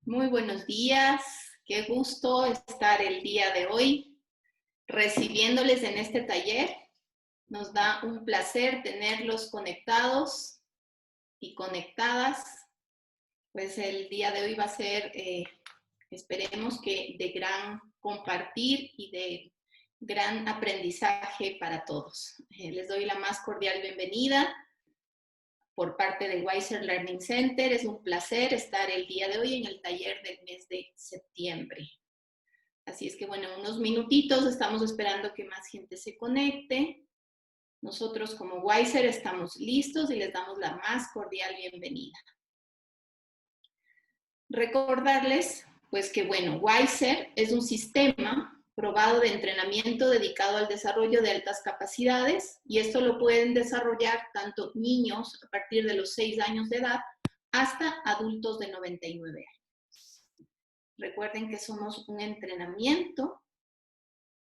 Muy buenos días, qué gusto estar el día de hoy recibiéndoles en este taller. Nos da un placer tenerlos conectados y conectadas. Pues el día de hoy va a ser, esperemos que de gran compartir y de gran aprendizaje para todos. Les doy la más cordial bienvenida por parte de Wiser Learning Center. Es un placer estar el día de hoy en el taller del mes de septiembre. Así es que, bueno, en unos minutitos estamos esperando que más gente se conecte. Nosotros como Wiser estamos listos y les damos la más cordial bienvenida. Recordarles, pues que, bueno, Wiser es un sistema probado de entrenamiento dedicado al desarrollo de altas capacidades y esto lo pueden desarrollar tanto niños a partir de los 6 años de edad hasta adultos de 99 años. Recuerden que somos un entrenamiento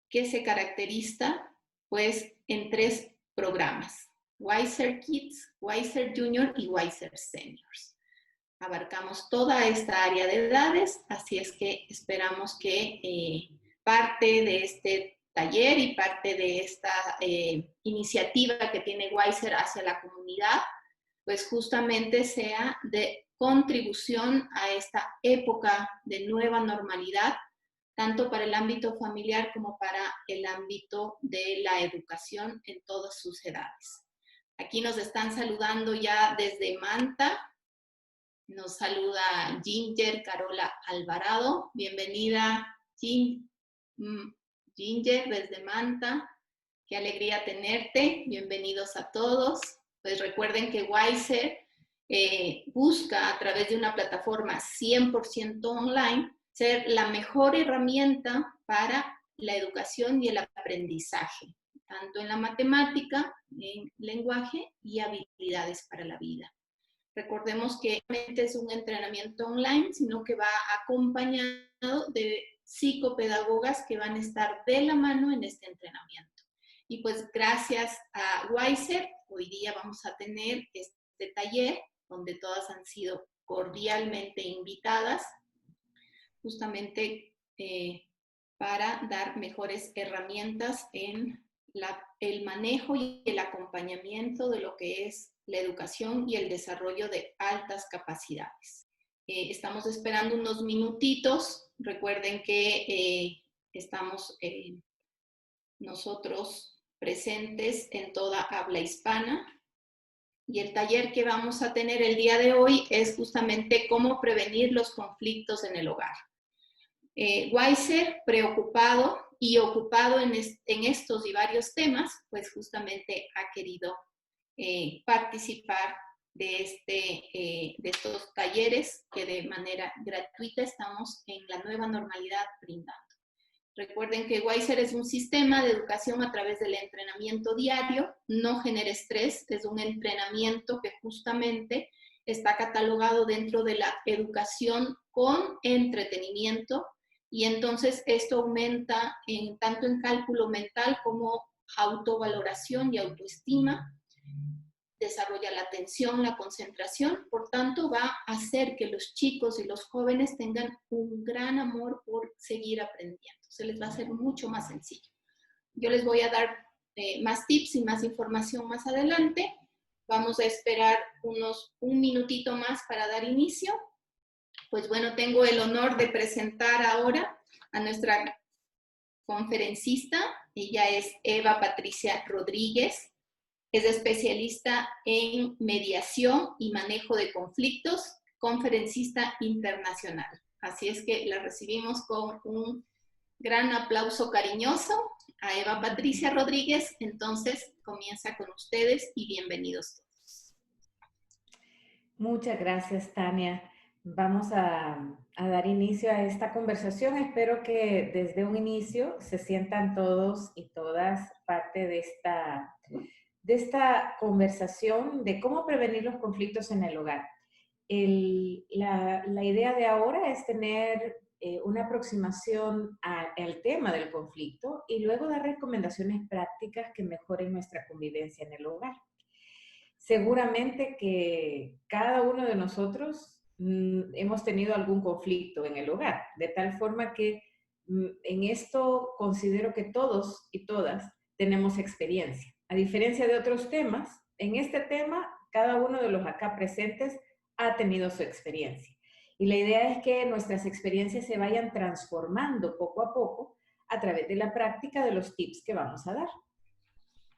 que se caracteriza pues en 3 programas: Wiser Kids, Wiser Junior y Wiser Seniors. Abarcamos toda esta área de edades, así es que esperamos que parte de este taller y parte de esta iniciativa que tiene Wiser hacia la comunidad, pues justamente sea de contribución a esta época de nueva normalidad, tanto para el ámbito familiar como para el ámbito de la educación en todas sus edades. Aquí nos están saludando ya desde Manta. Nos saluda Ginger Carola Alvarado. Bienvenida, Ginger, desde Manta. Qué alegría tenerte. Bienvenidos a todos. Pues recuerden que Wiser busca a través de una plataforma 100% online ser la mejor herramienta para la educación y el aprendizaje, tanto en la matemática, en lenguaje y habilidades para la vida. Recordemos que no es un entrenamiento online, sino que va acompañado de psicopedagogas que van a estar de la mano en este entrenamiento. Y pues gracias a Wiser, hoy día vamos a tener este taller donde todas han sido cordialmente invitadas, justamente para dar mejores herramientas en el manejo y el acompañamiento de lo que es la educación y el desarrollo de altas capacidades. Estamos esperando unos minutitos. Recuerden que estamos nosotros presentes en toda habla hispana. Y el taller que vamos a tener el día de hoy es justamente cómo prevenir los conflictos en el hogar. Wiser, preocupado y ocupado en estos y varios temas, pues justamente ha querido participar de estos talleres que de manera gratuita estamos en la nueva normalidad brindando. Recuerden que Wiser es un sistema de educación a través del entrenamiento diario, no genera estrés, es un entrenamiento que justamente está catalogado dentro de la educación con entretenimiento, y entonces esto aumenta tanto en cálculo mental como autovaloración y autoestima, desarrolla la atención, la concentración, por tanto va a hacer que los chicos y los jóvenes tengan un gran amor por seguir aprendiendo. Se les va a hacer mucho más sencillo. Yo les voy a dar más tips y más información más adelante. Vamos a esperar un minutito más para dar inicio. Pues bueno, tengo el honor de presentar ahora a nuestra conferencista. Ella es Eva Patricia Rodríguez. Es especialista en mediación y manejo de conflictos, conferencista internacional. Así es que la recibimos con un gran aplauso cariñoso a Eva Patricia Rodríguez. Entonces, comienza con ustedes y bienvenidos todos. Muchas gracias, Tania. Vamos a dar inicio a esta conversación. Espero que desde un inicio se sientan todos y todas parte de esta conversación de cómo prevenir los conflictos en el hogar. La idea de ahora es tener una aproximación al tema del conflicto y luego dar recomendaciones prácticas que mejoren nuestra convivencia en el hogar. Seguramente que cada uno de nosotros hemos tenido algún conflicto en el hogar, de tal forma que en esto considero que todos y todas tenemos experiencia. A diferencia de otros temas, en este tema, cada uno de los acá presentes ha tenido su experiencia. Y la idea es que nuestras experiencias se vayan transformando poco a poco a través de la práctica de los tips que vamos a dar.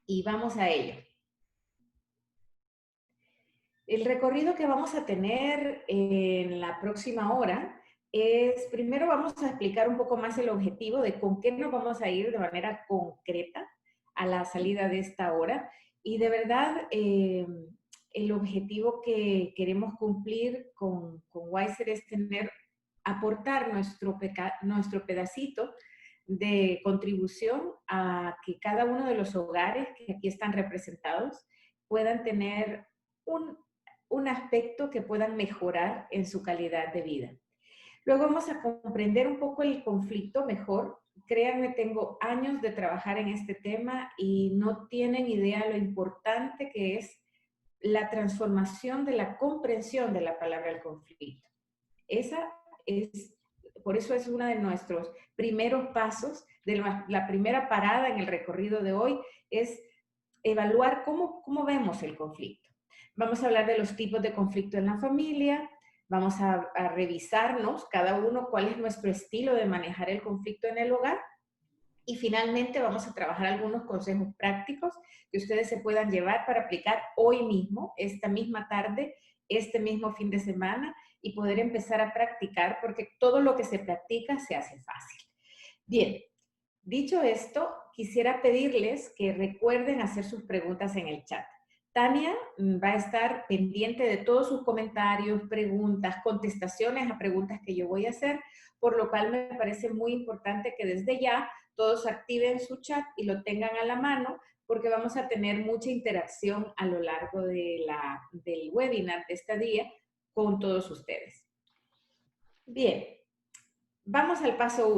Y vamos a ello. El recorrido que vamos a tener en la próxima hora es, primero vamos a explicar un poco más el objetivo de con qué nos vamos a ir de manera concreta a la salida de esta hora. Y de verdad, el objetivo que queremos cumplir con Wiser es aportar nuestro pedacito de contribución a que cada uno de los hogares que aquí están representados puedan tener un aspecto que puedan mejorar en su calidad de vida. Luego vamos a comprender un poco el conflicto mejor. Créanme, tengo años de trabajar en este tema y no tienen idea lo importante que es la transformación de la comprensión de la palabra del conflicto. Por eso es uno de nuestros primeros pasos, de la primera parada en el recorrido de hoy, es evaluar cómo vemos el conflicto. Vamos a hablar de los tipos de conflicto en la familia, vamos a revisarnos cada uno cuál es nuestro estilo de manejar el conflicto en el hogar y finalmente vamos a trabajar algunos consejos prácticos que ustedes se puedan llevar para aplicar hoy mismo, esta misma tarde, este mismo fin de semana y poder empezar a practicar porque todo lo que se practica se hace fácil. Bien, dicho esto, quisiera pedirles que recuerden hacer sus preguntas en el chat. Tania va a estar pendiente de todos sus comentarios, preguntas, contestaciones a preguntas que yo voy a hacer, por lo cual me parece muy importante que desde ya todos activen su chat y lo tengan a la mano, porque vamos a tener mucha interacción a lo largo del webinar de este día con todos ustedes. Bien, vamos al paso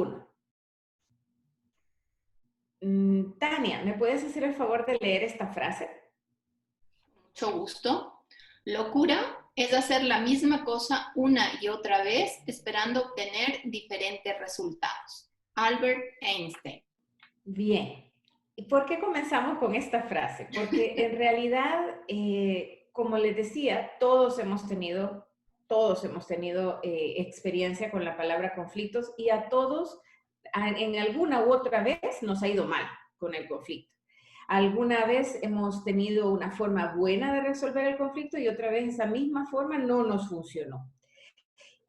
1. Tania, ¿me puedes hacer el favor de leer esta frase? Mucho gusto. Locura es hacer la misma cosa una y otra vez esperando obtener diferentes resultados. Albert Einstein. Bien. ¿Y por qué comenzamos con esta frase? Porque en realidad, como les decía, todos hemos tenido experiencia con la palabra conflictos y a todos en alguna u otra vez nos ha ido mal con el conflicto. Alguna vez hemos tenido una forma buena de resolver el conflicto y otra vez esa misma forma no nos funcionó.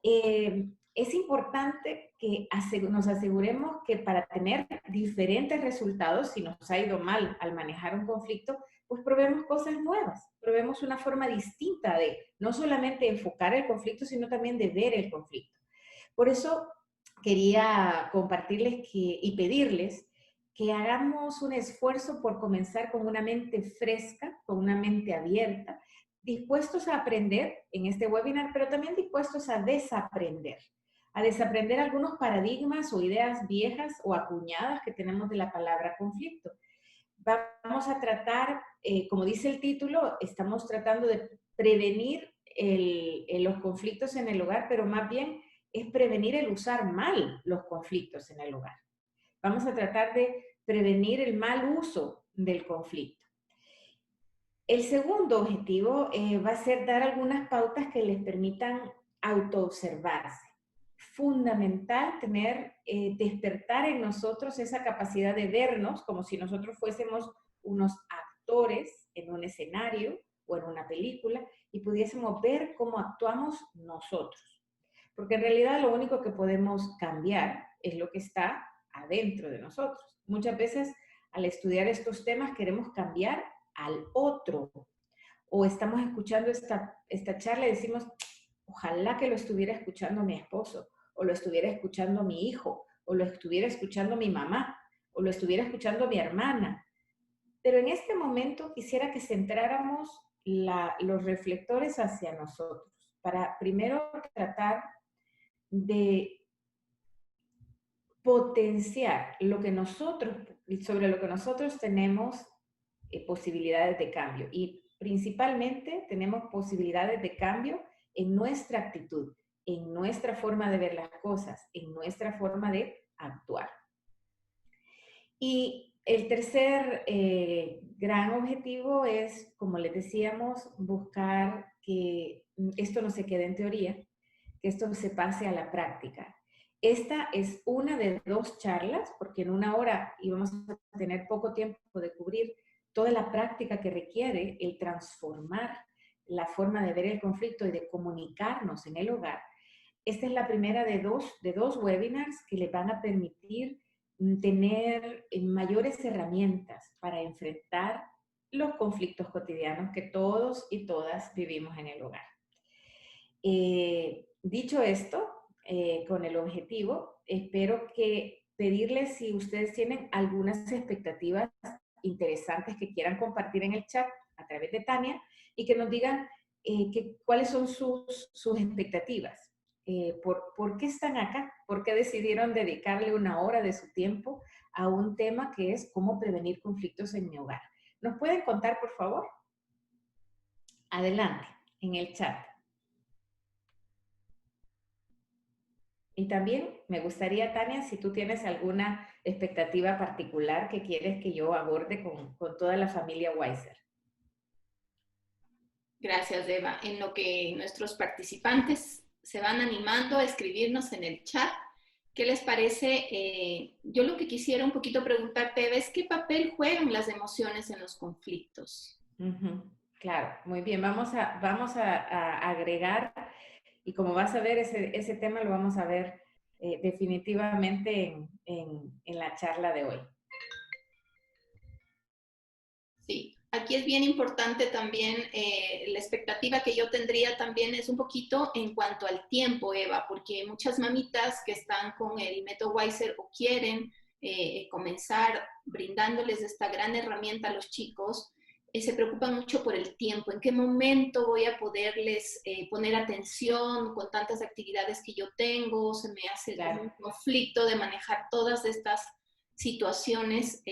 Es importante que nos aseguremos que para tener diferentes resultados, si nos ha ido mal al manejar un conflicto, pues probemos cosas nuevas, probemos una forma distinta de no solamente enfocar el conflicto, sino también de ver el conflicto. Por eso quería compartirles y pedirles que hagamos un esfuerzo por comenzar con una mente fresca, con una mente abierta, dispuestos a aprender en este webinar, pero también dispuestos a desaprender algunos paradigmas o ideas viejas o acuñadas que tenemos de la palabra conflicto. Vamos a tratar, como dice el título, estamos tratando de prevenir los conflictos en el hogar, pero más bien es prevenir el usar mal los conflictos en el hogar. Vamos a tratar de prevenir el mal uso del conflicto. El segundo objetivo va a ser dar algunas pautas que les permitan autoobservarse. Fundamental despertar en nosotros esa capacidad de vernos como si nosotros fuésemos unos actores en un escenario o en una película y pudiésemos ver cómo actuamos nosotros. Porque en realidad lo único que podemos cambiar es lo que está adentro de nosotros. Muchas veces al estudiar estos temas queremos cambiar al otro. O estamos escuchando esta charla y decimos, ojalá que lo estuviera escuchando mi esposo, o lo estuviera escuchando mi hijo, o lo estuviera escuchando mi mamá, o lo estuviera escuchando mi hermana. Pero en este momento quisiera que centráramos los reflectores hacia nosotros, para primero tratar de potenciar sobre lo que nosotros tenemos posibilidades de cambio. Y principalmente tenemos posibilidades de cambio en nuestra actitud, en nuestra forma de ver las cosas, en nuestra forma de actuar. Y el tercer gran objetivo es, como les decíamos, buscar que esto no se quede en teoría, que esto se pase a la práctica. Esta es una de 2 charlas, porque en 1 hora íbamos a tener poco tiempo de cubrir toda la práctica que requiere el transformar la forma de ver el conflicto y de comunicarnos en el hogar. Esta es la primera de dos webinars que les van a permitir tener mayores herramientas para enfrentar los conflictos cotidianos que todos y todas vivimos en el hogar. Dicho esto, con el objetivo, espero que pedirles si ustedes tienen algunas expectativas interesantes que quieran compartir en el chat a través de Tania y que nos digan cuáles son sus expectativas. ¿Por qué están acá? ¿Por qué decidieron dedicarle 1 hora de su tiempo a un tema que es cómo prevenir conflictos en mi hogar? ¿Nos pueden contar, por favor? Adelante, en el chat. Y también me gustaría, Tania, si tú tienes alguna expectativa particular que quieres que yo aborde con toda la familia Weiser. Gracias, Eva. En lo que nuestros participantes se van animando a escribirnos en el chat, ¿qué les parece? Yo lo que quisiera un poquito preguntarte, Eva, es ¿qué papel juegan las emociones en los conflictos? Claro, muy bien. Vamos a agregar, y como vas a ver, ese tema lo vamos a ver definitivamente en la charla de hoy. Sí, aquí es bien importante también, la expectativa que yo tendría también es un poquito en cuanto al tiempo, Eva, porque muchas mamitas que están con el método Weiser o quieren comenzar brindándoles esta gran herramienta a los chicos, se preocupan mucho por el tiempo, en qué momento voy a poderles poner atención con tantas actividades que yo tengo, se me hace Claro. un conflicto de manejar todas estas situaciones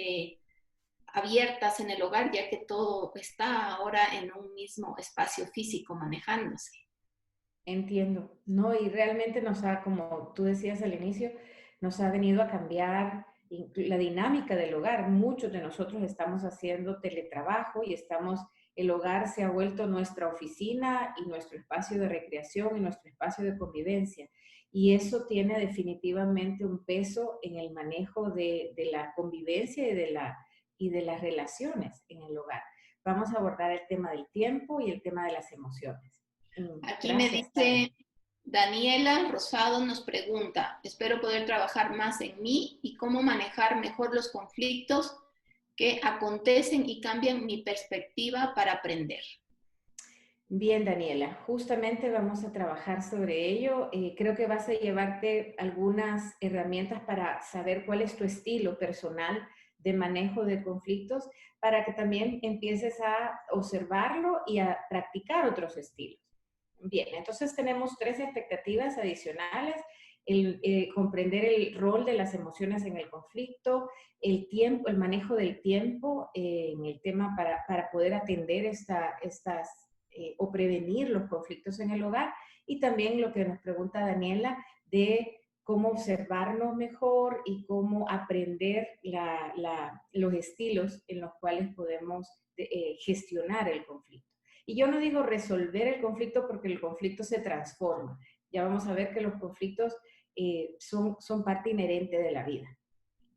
abiertas en el hogar, ya que todo está ahora en un mismo espacio físico manejándose. Entiendo. No, y realmente nos ha, como tú decías al inicio, nos ha venido a cambiar la dinámica del hogar. Muchos de nosotros estamos haciendo teletrabajo y el hogar se ha vuelto nuestra oficina y nuestro espacio de recreación y nuestro espacio de convivencia. Y eso tiene definitivamente un peso en el manejo de la convivencia y de las relaciones en el hogar. Vamos a abordar el tema del tiempo y el tema de las emociones. Aquí Gracias, me dice Daniela Rosado, nos pregunta, espero poder trabajar más en mí y cómo manejar mejor los conflictos que acontecen y cambian mi perspectiva para aprender. Bien, Daniela, justamente vamos a trabajar sobre ello. Creo que vas a llevarte algunas herramientas para saber cuál es tu estilo personal de manejo de conflictos, para que también empieces a observarlo y a practicar otros estilos. Bien, entonces tenemos 3 expectativas adicionales: comprender el rol de las emociones en el conflicto, el tiempo, el manejo del tiempo en el tema para poder atender o prevenir los conflictos en el hogar, y también lo que nos pregunta Daniela de cómo observarnos mejor y cómo aprender los estilos en los cuales podemos gestionar el conflicto. Y yo no digo resolver el conflicto porque el conflicto se transforma. Ya vamos a ver que los conflictos son parte inherente de la vida.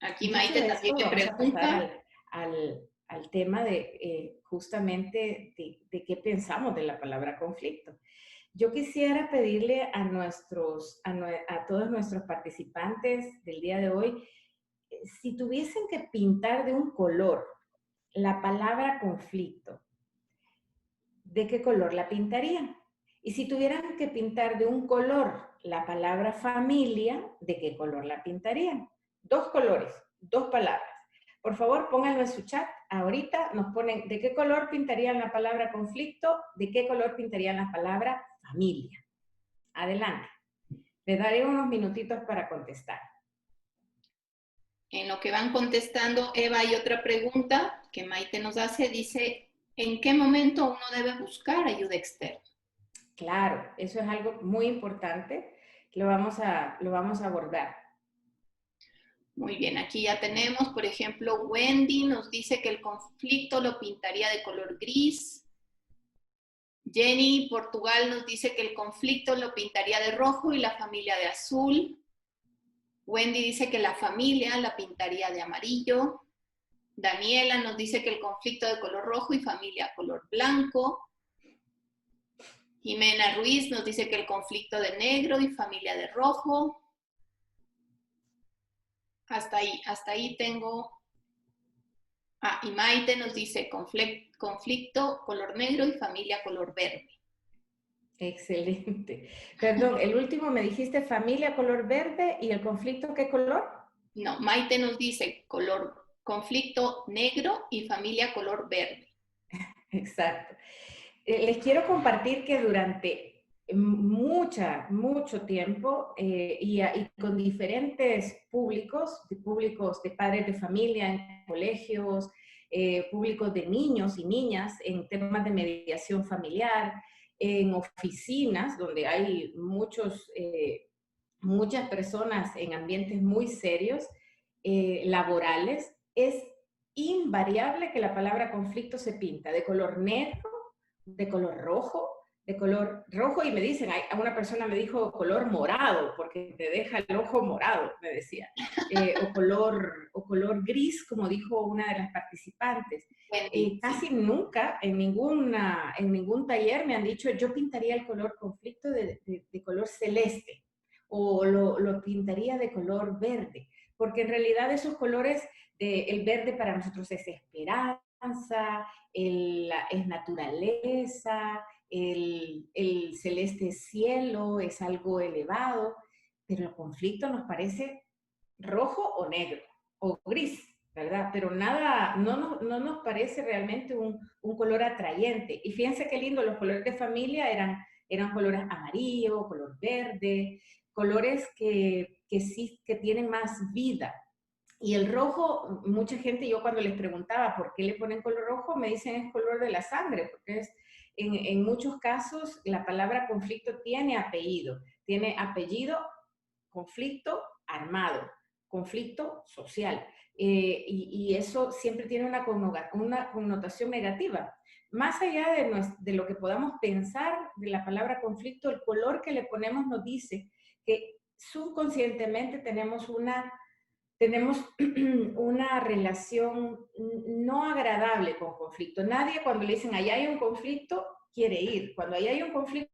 Aquí Maite también me pregunta. Al tema de justamente de qué pensamos de la palabra conflicto. Yo quisiera pedirle a todos nuestros participantes del día de hoy, si tuviesen que pintar de un color la palabra conflicto, ¿de qué color la pintarían? Y si tuvieran que pintar de un color la palabra familia, ¿de qué color la pintarían? 2 colores, 2 palabras. Por favor, pónganlo en su chat. Ahorita nos ponen de qué color pintarían la palabra conflicto, de qué color pintarían la palabra familia. Adelante. Les daré unos minutitos para contestar. En lo que van contestando, Eva, hay otra pregunta que Maite nos hace. Dice, ¿en qué momento uno debe buscar ayuda externa? Claro, eso es algo muy importante. Lo vamos a abordar. Muy bien, aquí ya tenemos, por ejemplo, Wendy nos dice que el conflicto lo pintaría de color gris. Jenny, Portugal, nos dice que el conflicto lo pintaría de rojo y la familia de azul. Wendy dice que la familia la pintaría de amarillo. Daniela nos dice que el conflicto de color rojo y familia color blanco. Jimena Ruiz nos dice que el conflicto de negro y familia de rojo. Hasta ahí tengo. Y Maite nos dice conflicto color negro y familia color verde. Excelente. Perdón, el último me dijiste familia color verde y el conflicto, ¿qué color? No, Maite nos dice conflicto negro y familia color verde. Exacto. Les quiero compartir que durante mucho tiempo y con diferentes públicos de padres de familia en colegios, públicos de niños y niñas en temas de mediación familiar, en oficinas donde hay muchas personas en ambientes muy serios, laborales, es invariable que la palabra conflicto se pinta de color negro, de color rojo, y me dicen, una persona me dijo color morado, porque te deja el ojo morado, me decía, o color gris, como dijo una de las participantes. Casi nunca en ningún taller me han dicho, yo pintaría el color conflicto de color celeste, o lo pintaría de color verde, porque en realidad esos colores, el verde para nosotros es esperanza, es naturaleza, el celeste cielo es algo elevado, pero el conflicto nos parece rojo o negro, o gris, ¿verdad? Pero nada, no nos parece realmente un color atrayente. Y fíjense qué lindo, los colores de familia eran colores amarillo, color verde, colores que sí, que tienen más vida. Y el rojo, mucha gente, yo cuando les preguntaba por qué le ponen color rojo, me dicen es color de la sangre, porque en muchos casos la palabra conflicto tiene apellido, conflicto armado, conflicto social. Y eso siempre tiene una connotación negativa. Más allá de lo que podamos pensar de la palabra conflicto, el color que le ponemos nos dice que subconscientemente tenemos una relación no agradable con conflicto. Nadie cuando le dicen, allá hay un conflicto, quiere ir. Cuando allá hay un conflicto,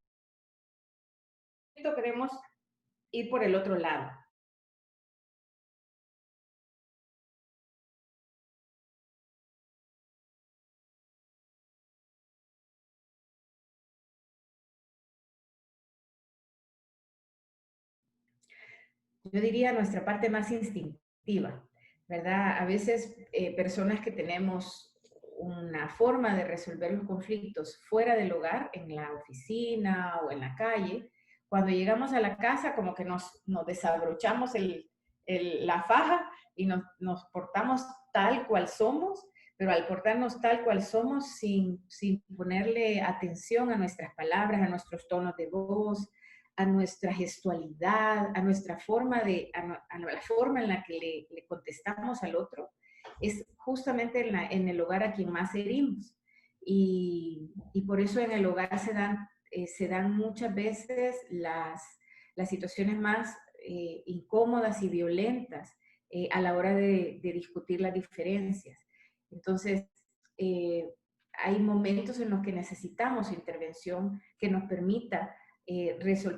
queremos ir por el otro lado. Yo diría nuestra parte más instintiva, ¿verdad? A veces personas que tenemos una forma de resolver los conflictos fuera del hogar, en la oficina o en la calle, cuando llegamos a la casa como que nos desabrochamos la faja y nos portamos tal cual somos, pero al portarnos tal cual somos sin ponerle atención a nuestras palabras, a nuestros tonos de voz, a nuestra gestualidad, a nuestra forma a la forma en la que le contestamos al otro, es justamente en el hogar a quien más herimos. Y por eso en el hogar se dan muchas veces las situaciones más incómodas y violentas a la hora de discutir las diferencias. Entonces, hay momentos en los que necesitamos intervención que nos permita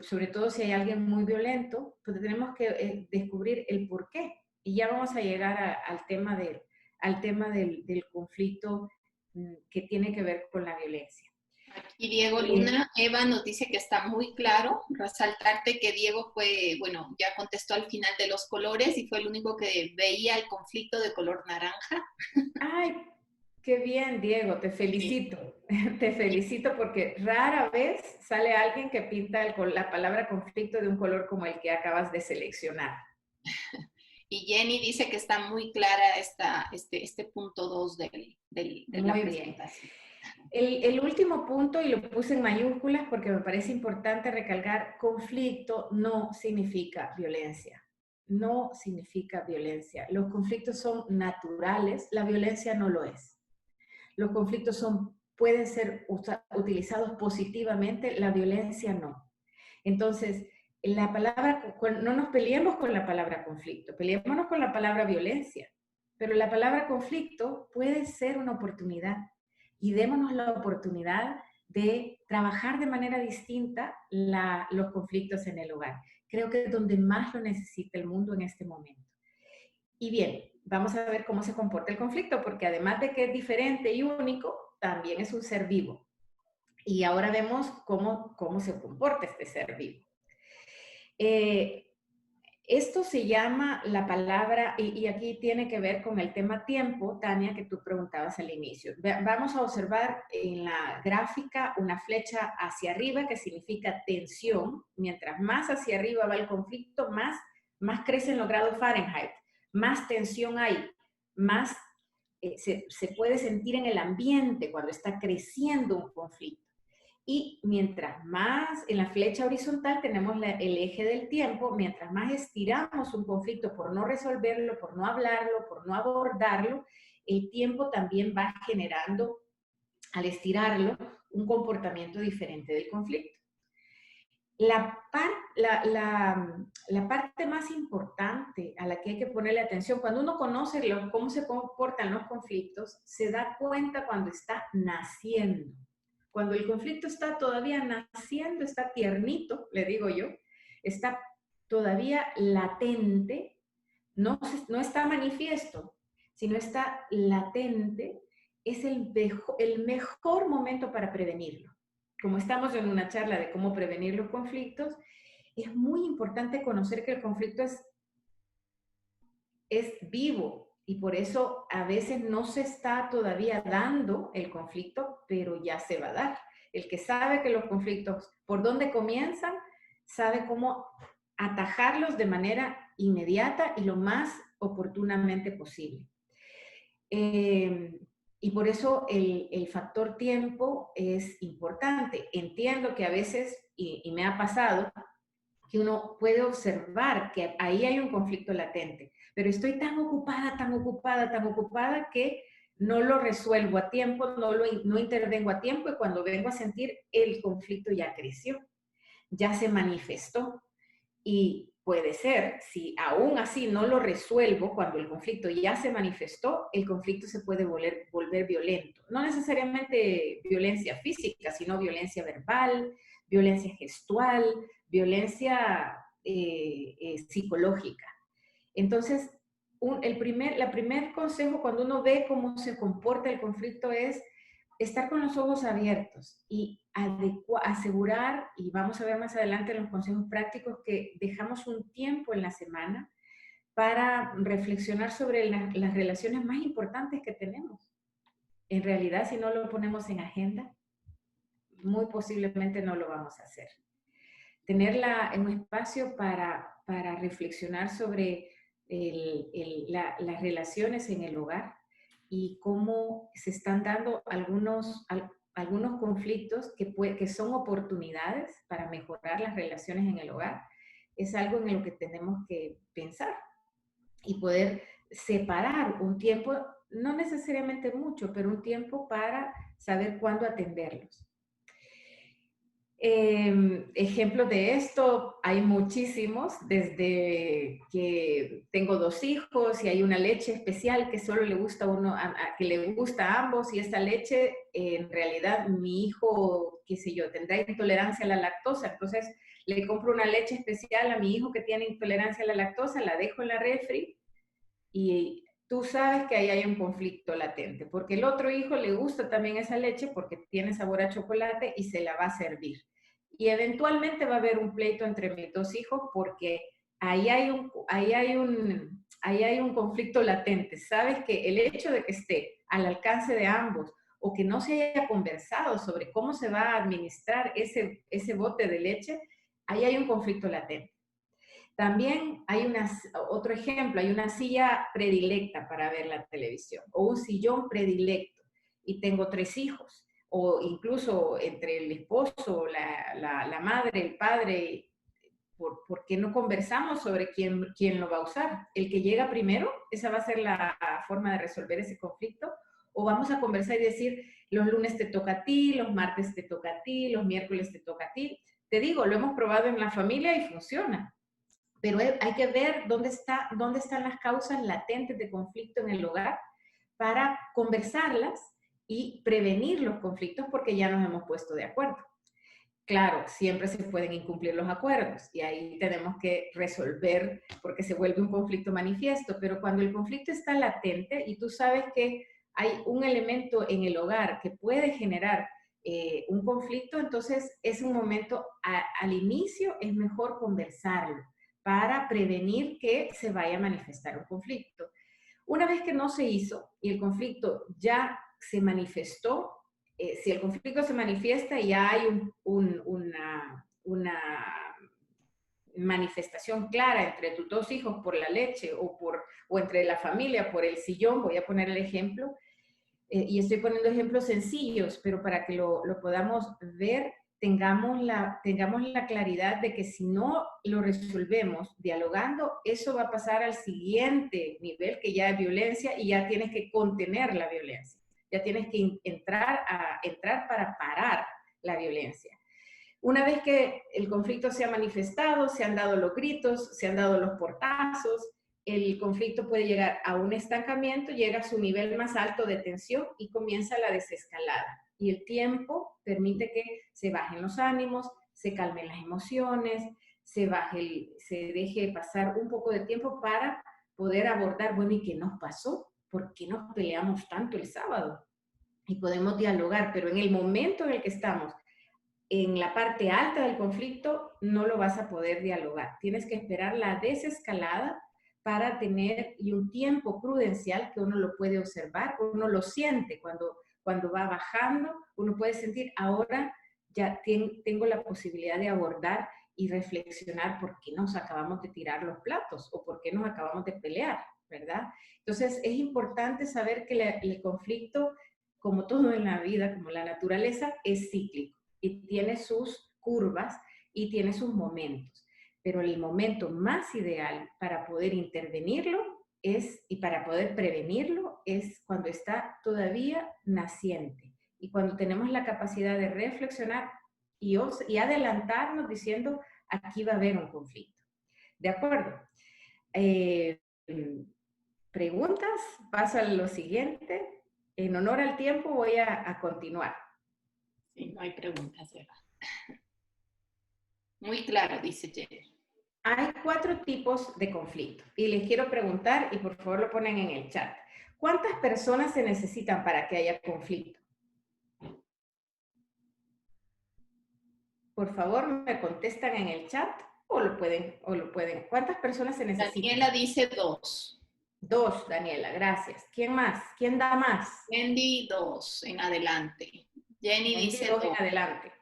sobre todo si hay alguien muy violento, pues tenemos que descubrir el por qué. Y ya vamos a llegar al tema del conflicto que tiene que ver con la violencia. Aquí Diego Luna, Eva nos dice que está muy claro, resaltarte que Diego ya contestó al final de los colores y fue el único que veía el conflicto de color naranja. Ay, qué bien, Diego, te felicito. Sí. Te felicito porque rara vez sale alguien que pinta la palabra conflicto de un color como el que acabas de seleccionar. Y Jenny dice que está muy clara este punto 2 de la presentación. Bien. El último punto, y lo puse en mayúsculas porque me parece importante recalcar, conflicto no significa violencia. No significa violencia. Los conflictos son naturales, la violencia no lo es. Los conflictos pueden ser utilizados positivamente, la violencia no. Entonces, no nos peleemos con la palabra conflicto, peleémonos con la palabra violencia, pero la palabra conflicto puede ser una oportunidad y démonos la oportunidad de trabajar de manera distinta los conflictos en el hogar. Creo que es donde más lo necesita el mundo en este momento. Y bien, vamos a ver cómo se comporta el conflicto, porque además de que es diferente y único, también es un ser vivo. Y ahora vemos cómo se comporta este ser vivo. Esto se llama la palabra, y aquí tiene que ver con el tema tiempo, Tania, que tú preguntabas al inicio. Vamos a observar en la gráfica una flecha hacia arriba que significa tensión. Mientras más hacia arriba va el conflicto, más crecen los grados Fahrenheit, más tensión hay, más se puede sentir en el ambiente cuando está creciendo un conflicto. Y mientras más, en la flecha horizontal tenemos el eje del tiempo, mientras más estiramos un conflicto por no resolverlo, por no hablarlo, por no abordarlo, el tiempo también va generando, al estirarlo, un comportamiento diferente del conflicto. La parte más importante a la que hay que ponerle atención, cuando uno conoce cómo se comportan los conflictos, se da cuenta cuando está naciendo. Cuando el conflicto está todavía naciendo, está tiernito, le digo yo, está todavía latente, no está manifiesto, sino está latente, es el mejor momento para prevenirlo. Como estamos en una charla de cómo prevenir los conflictos, es muy importante conocer que el conflicto es vivo, y por eso a veces no se está todavía dando el conflicto, pero ya se va a dar. El que sabe que los conflictos, por dónde comienzan, sabe cómo atajarlos de manera inmediata y lo más oportunamente posible. Y por eso el factor tiempo es importante. Entiendo que a veces, y me ha pasado, que uno puede observar que ahí hay un conflicto latente, pero estoy tan ocupada que no lo resuelvo a tiempo, no intervengo a tiempo, y cuando vengo a sentir, el conflicto ya creció, ya se manifestó. Y puede ser, si aún así no lo resuelvo, cuando el conflicto ya se manifestó, el conflicto se puede volver violento. No necesariamente violencia física, sino violencia verbal, violencia gestual, violencia psicológica. Entonces, el primer consejo cuando uno ve cómo se comporta el conflicto es estar con los ojos abiertos y asegurar, y vamos a ver más adelante en los consejos prácticos, que dejamos un tiempo en la semana para reflexionar sobre las relaciones más importantes que tenemos. En realidad, si no lo ponemos en agenda, muy posiblemente no lo vamos a hacer. Tener un espacio para reflexionar sobre las relaciones en el hogar y cómo se están dando algunos conflictos que son oportunidades para mejorar las relaciones en el hogar, es algo en lo que tenemos que pensar y poder separar un tiempo, no necesariamente mucho, pero un tiempo para saber cuándo atenderlos. Ejemplos de esto hay muchísimos, desde que tengo 2 hijos y hay una leche especial que solo le gusta que le gusta a ambos, y esta leche, en realidad mi hijo, qué sé yo, tendrá intolerancia a la lactosa, entonces le compro una leche especial a mi hijo que tiene intolerancia a la lactosa, la dejo en la refri y tú sabes que ahí hay un conflicto latente, porque el otro hijo le gusta también esa leche porque tiene sabor a chocolate y se la va a servir. Y eventualmente va a haber un pleito entre mis 2 hijos porque ahí hay un conflicto latente. Sabes que el hecho de que esté al alcance de ambos o que no se haya conversado sobre cómo se va a administrar ese bote de leche, ahí hay un conflicto latente. También hay otro ejemplo, hay una silla predilecta para ver la televisión o un sillón predilecto y tengo 3 hijos. o incluso entre el esposo, la madre, el padre, ¿por qué no conversamos sobre quién lo va a usar? ¿El que llega primero? ¿Esa va a ser la forma de resolver ese conflicto? ¿O vamos a conversar y decir, los lunes te toca a ti, los martes te toca a ti, los miércoles te toca a ti? Te digo, lo hemos probado en la familia y funciona. Pero hay que ver dónde están las causas latentes de conflicto en el hogar para conversarlas y prevenir los conflictos porque ya nos hemos puesto de acuerdo. Claro, siempre se pueden incumplir los acuerdos y ahí tenemos que resolver porque se vuelve un conflicto manifiesto, pero cuando el conflicto está latente y tú sabes que hay un elemento en el hogar que puede generar un conflicto, entonces es un momento, al inicio es mejor conversarlo para prevenir que se vaya a manifestar un conflicto. Una vez que no se hizo y el conflicto ya se manifestó, si el conflicto se manifiesta y ya hay una manifestación clara entre tus dos hijos por la leche o entre la familia por el sillón, voy a poner el ejemplo, y estoy poniendo ejemplos sencillos, pero para que lo podamos ver, tengamos la claridad de que si no lo resolvemos dialogando, eso va a pasar al siguiente nivel, que ya es violencia, y ya tienes que contener la violencia. Ya tienes que entrar para parar la violencia. Una vez que el conflicto se ha manifestado, se han dado los gritos, se han dado los portazos, el conflicto puede llegar a un estancamiento, llega a su nivel más alto de tensión y comienza la desescalada. Y el tiempo permite que se bajen los ánimos, se calmen las emociones, se deje pasar un poco de tiempo para poder abordar, bueno, ¿y qué nos pasó? ¿Por qué nos peleamos tanto el sábado? Y podemos dialogar, pero en el momento en el que estamos en la parte alta del conflicto, no lo vas a poder dialogar. Tienes que esperar la desescalada para tener un tiempo prudencial que uno lo puede observar, uno lo siente cuando va bajando, uno puede sentir, ahora ya tengo la posibilidad de abordar y reflexionar por qué nos acabamos de tirar los platos o por qué nos acabamos de pelear, ¿verdad? Entonces es importante saber que el conflicto, como todo en la vida, como la naturaleza, es cíclico y tiene sus curvas y tiene sus momentos. Pero el momento más ideal para poder intervenirlo y para poder prevenirlo es cuando está todavía naciente y cuando tenemos la capacidad de reflexionar y adelantarnos diciendo, aquí va a haber un conflicto. ¿De acuerdo? ¿Preguntas? Paso a lo siguiente. En honor al tiempo voy a continuar. Sí, no hay preguntas, Eva. Muy claro, dice Jenny. Hay 4 tipos de conflicto y les quiero preguntar, y por favor lo ponen en el chat. ¿Cuántas personas se necesitan para que haya conflicto? Por favor, me contestan en el chat o lo pueden. ¿Cuántas personas se necesitan? Daniela dice 2. 2, Daniela, gracias. ¿Quién más? ¿Quién da más? Wendy, 2 en adelante. Jenny dice 2 2. en adelante.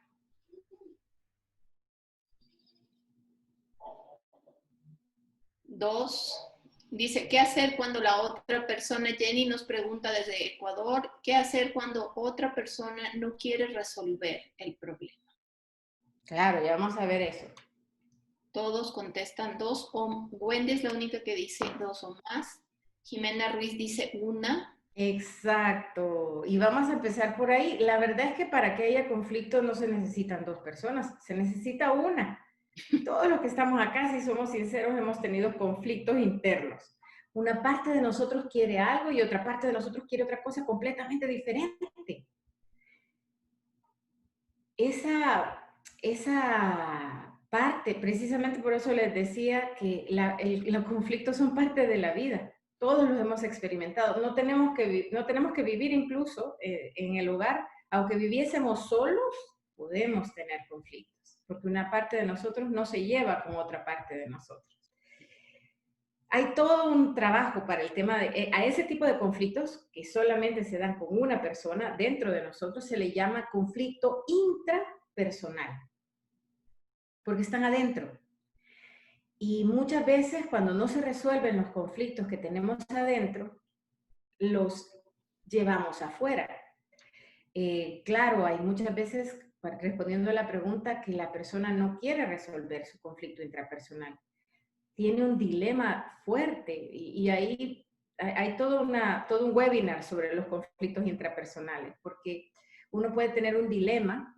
2. Dice, ¿qué hacer cuando la otra persona, Jenny nos pregunta desde Ecuador, ¿qué hacer cuando otra persona no quiere resolver el problema? Claro, ya vamos a ver eso. Todos contestan 2 o Wendy es la única que dice 2 o más. Jimena Ruiz dice 1. Exacto. Y vamos a empezar por ahí. La verdad es que para que haya conflicto no se necesitan 2 personas, se necesita una. Todos los que estamos acá, si somos sinceros, hemos tenido conflictos internos. Una parte de nosotros quiere algo y otra parte de nosotros quiere otra cosa completamente diferente. Esa parte, precisamente por eso les decía que los conflictos son parte de la vida. Todos los hemos experimentado. No tenemos que vivir incluso en el hogar. Aunque viviésemos solos, podemos tener conflictos, porque una parte de nosotros no se lleva con otra parte de nosotros. Hay todo un trabajo para el tema a ese tipo de conflictos que solamente se dan con una persona dentro de nosotros, se le llama conflicto intrapersonal, porque están adentro. Y muchas veces cuando no se resuelven los conflictos que tenemos adentro, los llevamos afuera. Claro, hay muchas veces, respondiendo a la pregunta, que la persona no quiere resolver su conflicto intrapersonal. Tiene un dilema fuerte y ahí hay todo un webinar sobre los conflictos intrapersonales, porque uno puede tener un dilema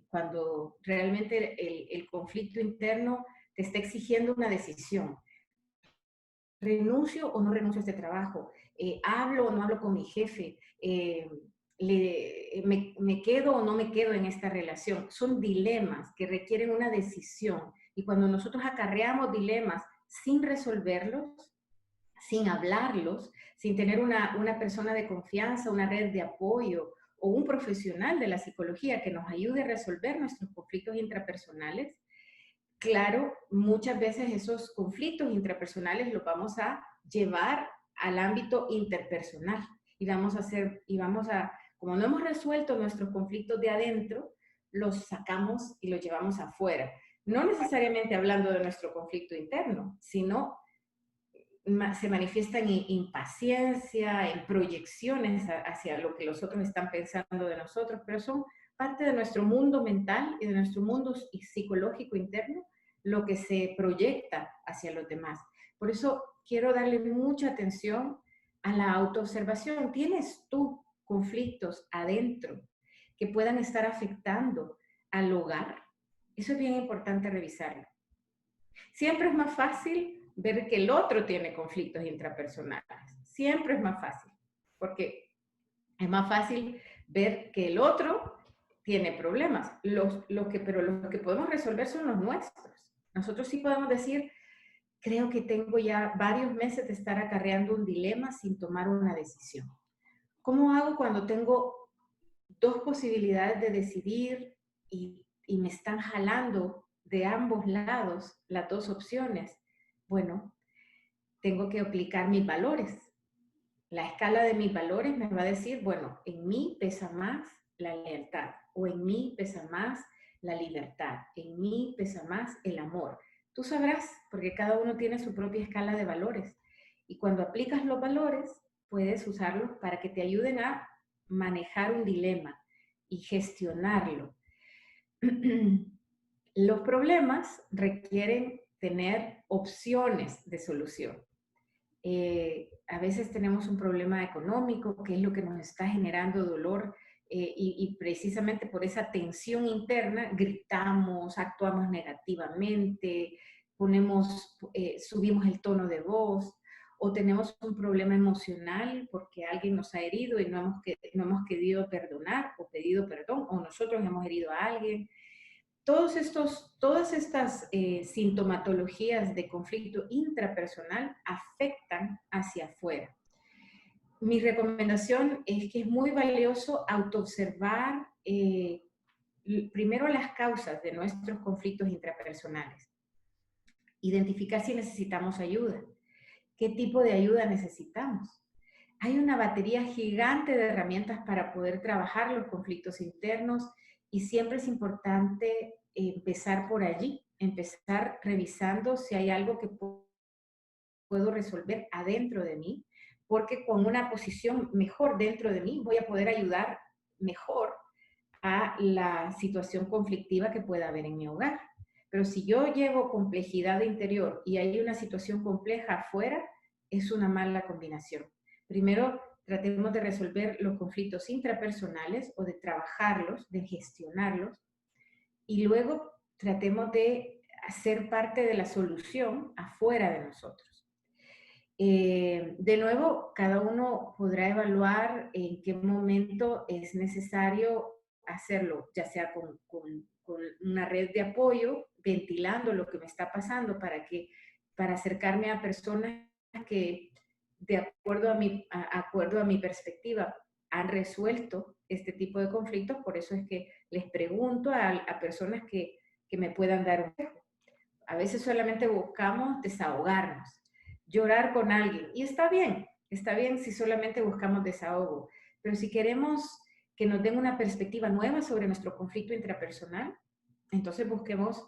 cuando realmente el conflicto interno te está exigiendo una decisión. ¿Renuncio o no renuncio a este trabajo? ¿Hablo o no hablo con mi jefe? ¿Me quedo o no me quedo en esta relación? Son dilemas que requieren una decisión. Y cuando nosotros acarreamos dilemas sin resolverlos, sin hablarlos, sin tener una persona de confianza, una red de apoyo o un profesional de la psicología que nos ayude a resolver nuestros conflictos intrapersonales, claro, muchas veces esos conflictos intrapersonales los vamos a llevar al ámbito interpersonal como no hemos resuelto nuestros conflictos de adentro, los sacamos y los llevamos afuera. No necesariamente hablando de nuestro conflicto interno, sino se manifiesta en impaciencia, en proyecciones hacia lo que los otros están pensando de nosotros, pero son parte de nuestro mundo mental y de nuestro mundo psicológico interno, lo que se proyecta hacia los demás. Por eso quiero darle mucha atención a la autoobservación. ¿Tienes tú conflictos adentro que puedan estar afectando al hogar? Eso es bien importante revisarlo. Siempre es más fácil ver que el otro tiene conflictos intrapersonales. Siempre es más fácil, porque es más fácil ver que el otro tiene problemas. Pero los que podemos resolver son los nuestros. Nosotros sí podemos decir, creo que tengo ya varios meses de estar acarreando un dilema sin tomar una decisión. ¿Cómo hago cuando tengo dos posibilidades de decidir y me están jalando de ambos lados las dos opciones? Bueno, tengo que aplicar mis valores. La escala de mis valores me va a decir, bueno, en mí pesa más la lealtad o en mí pesa más la libertad, en mí pesa más el amor. Tú sabrás, porque cada uno tiene su propia escala de valores. Y cuando aplicas los valores, puedes usarlos para que te ayuden a manejar un dilema y gestionarlo. Los problemas requieren tener opciones de solución. A veces tenemos un problema económico, que es lo que nos está generando dolor, y precisamente por esa tensión interna gritamos, actuamos negativamente, subimos el tono de voz, o tenemos un problema emocional porque alguien nos ha herido y no hemos querido perdonar o pedido perdón, o nosotros hemos herido a alguien. Todas estas sintomatologías de conflicto intrapersonal afectan hacia afuera. Mi recomendación es que es muy valioso autoobservar primero las causas de nuestros conflictos intrapersonales. Identificar si necesitamos ayuda. ¿Qué tipo de ayuda necesitamos? Hay una batería gigante de herramientas para poder trabajar los conflictos internos y siempre es importante empezar por allí, empezar revisando si hay algo que puedo resolver adentro de mí, porque con una posición mejor dentro de mí voy a poder ayudar mejor a la situación conflictiva que pueda haber en mi hogar. Pero si yo llevo complejidad interior y hay una situación compleja afuera, es una mala combinación. Primero, tratemos de resolver los conflictos intrapersonales o de trabajarlos, de gestionarlos, y luego tratemos de ser parte de la solución afuera de nosotros. De nuevo, cada uno podrá evaluar en qué momento es necesario hacerlo, ya sea con una red de apoyo, ventilando lo que me está pasando para acercarme a personas que, de acuerdo a mi perspectiva, han resuelto este tipo de conflictos. Por eso es que les pregunto a personas que me puedan dar un consejo. A veces solamente buscamos desahogarnos, llorar con alguien. Y está bien si solamente buscamos desahogo. Pero si queremos que nos den una perspectiva nueva sobre nuestro conflicto intrapersonal, entonces busquemos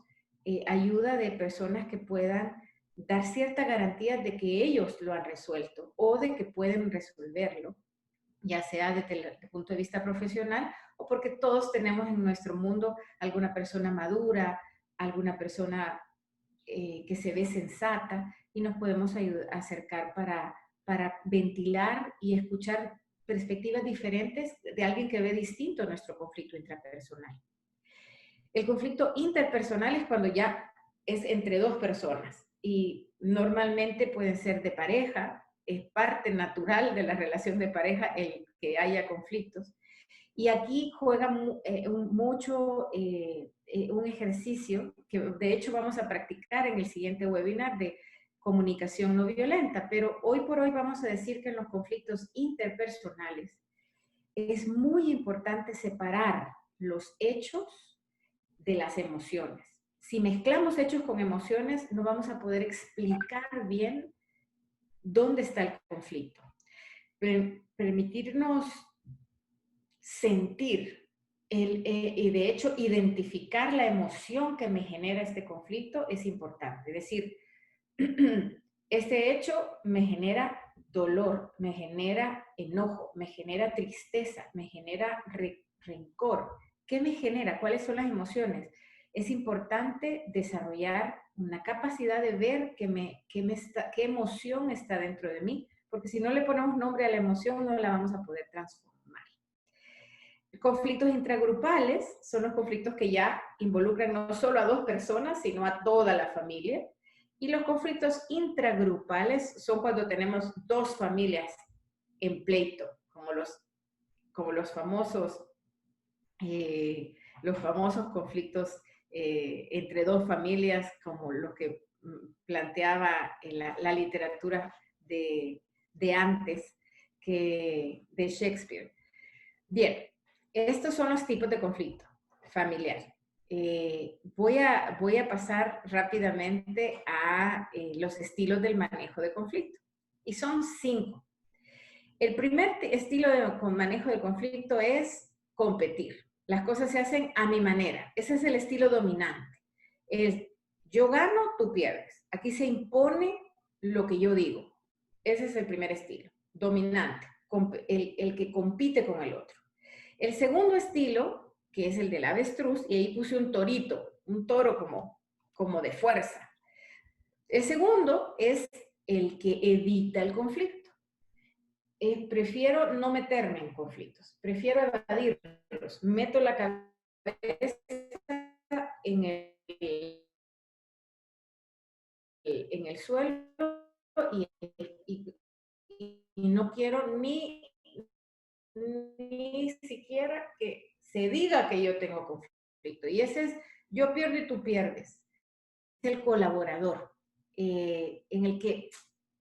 ayuda de personas que puedan dar cierta garantía de que ellos lo han resuelto o de que pueden resolverlo ya sea desde el punto de vista profesional o porque todos tenemos en nuestro mundo alguna persona madura, alguna persona que se ve sensata y nos podemos acercar para ventilar y escuchar perspectivas diferentes de alguien que ve distinto nuestro conflicto intrapersonal. El conflicto interpersonal es cuando ya es entre dos personas y normalmente pueden ser de pareja, es parte natural de la relación de pareja el que haya conflictos. Y aquí juega mucho un ejercicio que de hecho vamos a practicar en el siguiente webinar de comunicación no violenta, pero hoy por hoy vamos a decir que en los conflictos interpersonales es muy importante separar los hechos de las emociones. Si mezclamos hechos con emociones, no vamos a poder explicar bien dónde está el conflicto. Permitirnos sentir y de hecho identificar la emoción que me genera este conflicto es importante. Es decir, este hecho me genera dolor, me genera enojo, me genera tristeza, me genera rencor. ¿Qué me genera? ¿Cuáles son las emociones? Es importante desarrollar una capacidad de ver qué emoción está dentro de mí, porque si no le ponemos nombre a la emoción no la vamos a poder transformar. Conflictos intragrupales son los conflictos que ya involucran no solo a dos personas, sino a toda la familia. Y los conflictos intragrupales son cuando tenemos dos familias en pleito, como los famosos conflictos entre dos familias, como los que planteaba en la literatura de antes de Shakespeare. Bien, estos son los tipos de conflicto familiar. Voy a pasar rápidamente a los estilos del manejo de conflicto. Y son 5. El primer estilo de manejo de conflicto es competir. Las cosas se hacen a mi manera. Ese es el estilo dominante. Yo gano, tú pierdes. Aquí se impone lo que yo digo. Ese es el primer estilo, dominante, el que compite con el otro. El segundo estilo, que es el del avestruz, y ahí puse un torito, un toro como de fuerza. El segundo es el que evita el conflicto. Prefiero no meterme en conflictos, prefiero evadirlos. Meto la cabeza en el suelo y no quiero ni siquiera que se diga que yo tengo conflicto. Y ese es, yo pierdo y tú pierdes. Es el colaborador, en el que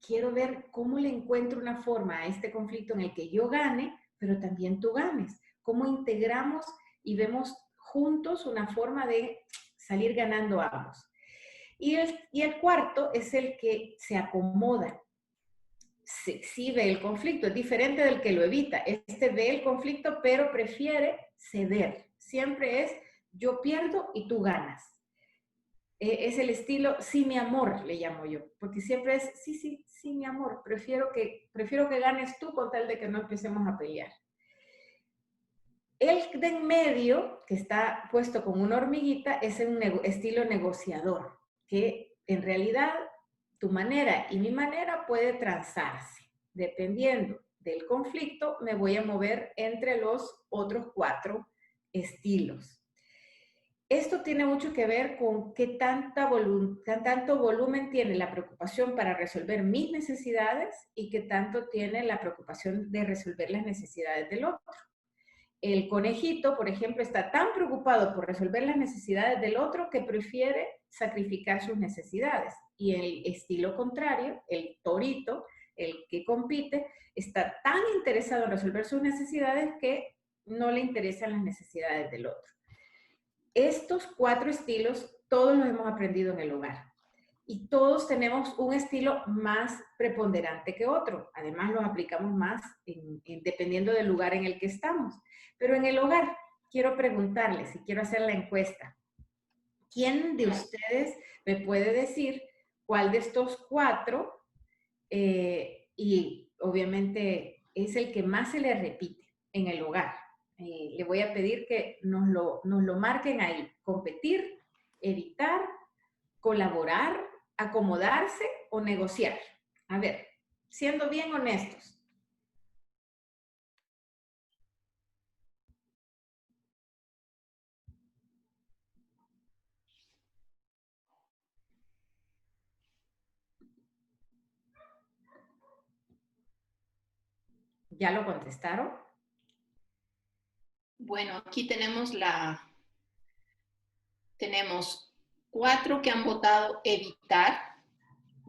quiero ver cómo le encuentro una forma a este conflicto en el que yo gane, pero también tú ganes. Cómo integramos y vemos juntos una forma de salir ganando ambos. Y el cuarto es el que se acomoda. Sí ve el conflicto, es diferente del que lo evita. Este ve el conflicto, pero prefiere ceder. Siempre es yo pierdo y tú ganas. Es el estilo sí, mi amor, le llamo yo, porque siempre es sí, mi amor, prefiero que ganes tú con tal de que no empecemos a pelear. El de en medio, que está puesto como una hormiguita, es un estilo negociador, que en realidad tu manera y mi manera puede transarse. Dependiendo del conflicto, me voy a mover entre los otros 4 estilos. Esto tiene mucho que ver con qué tanto volumen tiene la preocupación para resolver mis necesidades y qué tanto tiene la preocupación de resolver las necesidades del otro. El conejito, por ejemplo, está tan preocupado por resolver las necesidades del otro que prefiere sacrificar sus necesidades. Y el estilo contrario, el torito, el que compite, está tan interesado en resolver sus necesidades que no le interesan las necesidades del otro. Estos 4 estilos todos los hemos aprendido en el hogar. Y todos tenemos un estilo más preponderante que otro. Además, los aplicamos más dependiendo del lugar en el que estamos. Pero en el hogar, quiero preguntarles y quiero hacer la encuesta. ¿Quién de ustedes me puede decir cuál de estos 4, y obviamente es el que más se le repite en el hogar. Le voy a pedir que nos lo marquen ahí. Competir, evitar, colaborar, acomodarse o negociar. A ver, siendo bien honestos. ¿Ya lo contestaron? Bueno, aquí tenemos 4 que han votado evitar,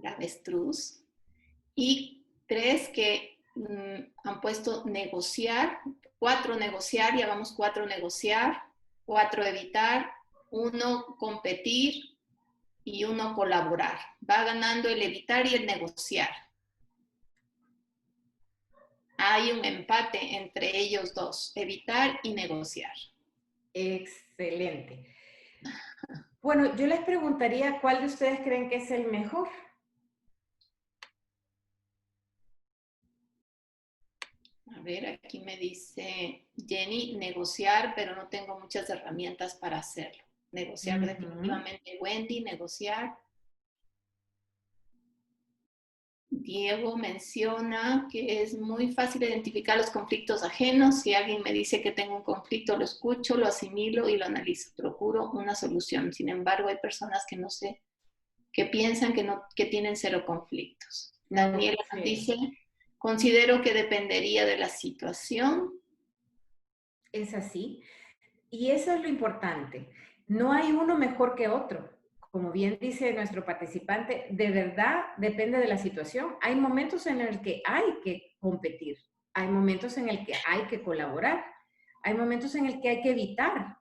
la avestruz, y 3 que han puesto negociar, 4 negociar, ya vamos 4 negociar, 4 evitar, 1 competir y 1 colaborar. Va ganando el evitar y el negociar. Hay un empate entre ellos dos, evitar y negociar. Excelente. Bueno, yo les preguntaría, ¿cuál de ustedes creen que es el mejor? A ver, aquí me dice Jenny, negociar, pero no tengo muchas herramientas para hacerlo. Negociar definitivamente. Wendy, negociar. Diego menciona que es muy fácil identificar los conflictos ajenos. Si alguien me dice que tengo un conflicto, lo escucho, lo asimilo y lo analizo. Procuro una solución. Sin embargo, hay personas que no sé, que piensan que tienen 0 conflictos. Daniela nos dice, considero que dependería de la situación. Es así. Y eso es lo importante. No hay uno mejor que otro. Como bien dice nuestro participante, de verdad depende de la situación. Hay momentos en el que hay que competir, hay momentos en el que hay que colaborar, hay momentos en el que hay que evitar.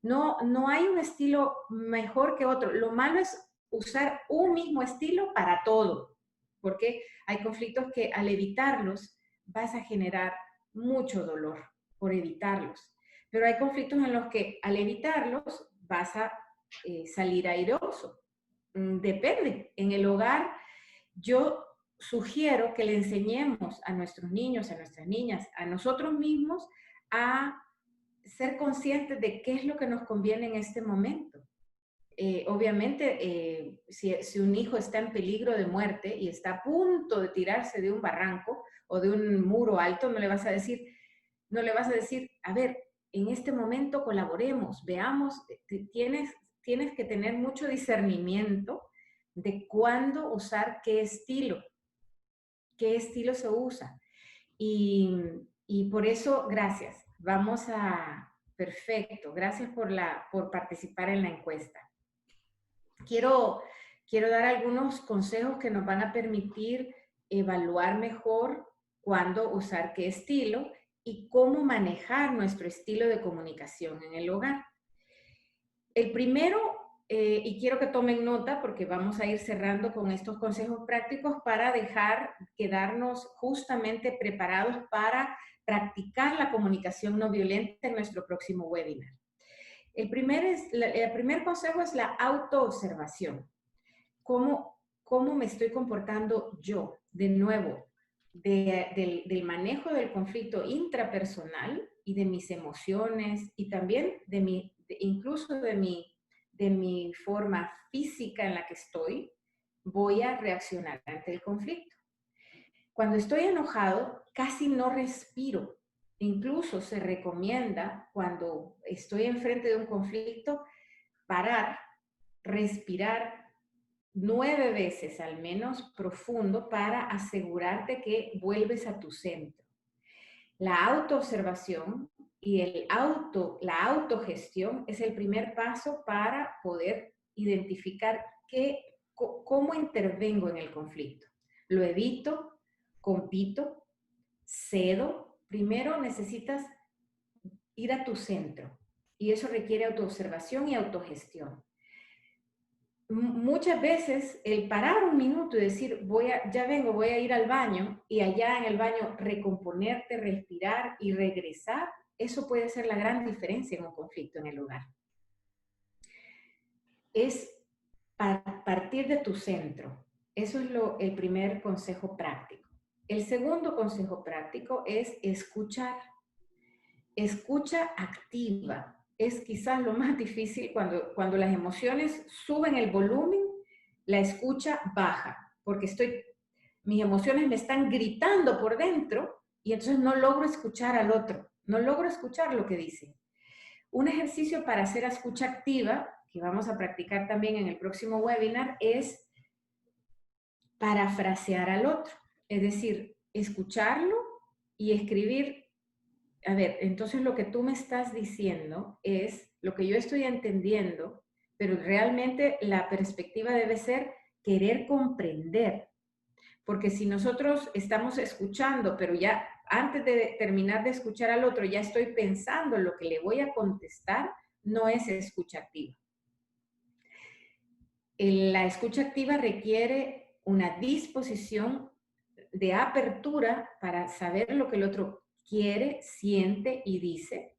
No hay un estilo mejor que otro. Lo malo es usar un mismo estilo para todo, porque hay conflictos que al evitarlos vas a generar mucho dolor por evitarlos. Pero hay conflictos en los que al evitarlos vas a salir airoso. Depende. En el hogar yo sugiero que le enseñemos a nuestros niños, a nuestras niñas, a nosotros mismos a ser conscientes de qué es lo que nos conviene en este momento. Obviamente, si un hijo está en peligro de muerte y está a punto de tirarse de un barranco o de un muro alto, no le vas a decir, a ver, en este momento colaboremos, veamos, tienes que tener mucho discernimiento de cuándo usar qué estilo se usa. Y por eso, gracias. Perfecto, gracias por participar en la encuesta. Quiero dar algunos consejos que nos van a permitir evaluar mejor cuándo usar qué estilo y cómo manejar nuestro estilo de comunicación en el hogar. El primero, y quiero que tomen nota porque vamos a ir cerrando con estos consejos prácticos para quedarnos justamente preparados para practicar la comunicación no violenta en nuestro próximo webinar. El primer consejo es la autoobservación. ¿Cómo me estoy comportando yo? De nuevo, del manejo del conflicto intrapersonal y de mis emociones y también incluso de mi forma física en la que estoy, voy a reaccionar ante el conflicto. Cuando estoy enojado, casi no respiro. Incluso se recomienda, cuando estoy enfrente de un conflicto, parar, respirar 9 veces al menos profundo para asegurarte que vuelves a tu centro. La autoobservación y la autogestión es el primer paso para poder identificar cómo intervengo en el conflicto. Lo evito, compito, cedo. Primero necesitas ir a tu centro y eso requiere autoobservación y autogestión. Muchas veces el parar un minuto y decir, voy a ir al baño, y allá en el baño recomponerte, respirar y regresar, eso puede ser la gran diferencia en un conflicto en el hogar. Es partir de tu centro. Eso es el primer consejo práctico. El segundo consejo práctico es escuchar. Escucha activa. Es quizás lo más difícil cuando las emociones suben el volumen, la escucha baja, porque mis emociones me están gritando por dentro y entonces no logro escuchar al otro, no logro escuchar lo que dice. Un ejercicio para hacer escucha activa, que vamos a practicar también en el próximo webinar, es parafrasear al otro, es decir, escucharlo y escribir. A ver, entonces lo que tú me estás diciendo es lo que yo estoy entendiendo, pero realmente la perspectiva debe ser querer comprender. Porque si nosotros estamos escuchando, pero ya antes de terminar de escuchar al otro, ya estoy pensando en lo que le voy a contestar, no es escucha activa. La escucha activa requiere una disposición de apertura para saber lo que el otro quiere, siente y dice.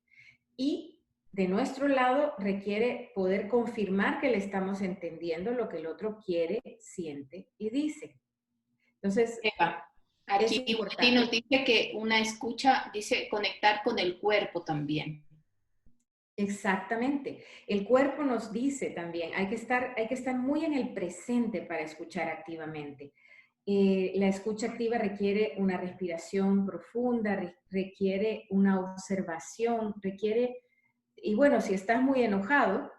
Y de nuestro lado requiere poder confirmar que le estamos entendiendo lo que el otro quiere, siente y dice. Entonces, Eva, es aquí Wendy importante. nos dice que una escucha, dice conectar con el cuerpo también. Exactamente. El cuerpo nos dice también, hay que estar muy en el presente para escuchar activamente. La escucha activa requiere una respiración profunda, requiere una observación, requiere, y bueno, si estás muy enojado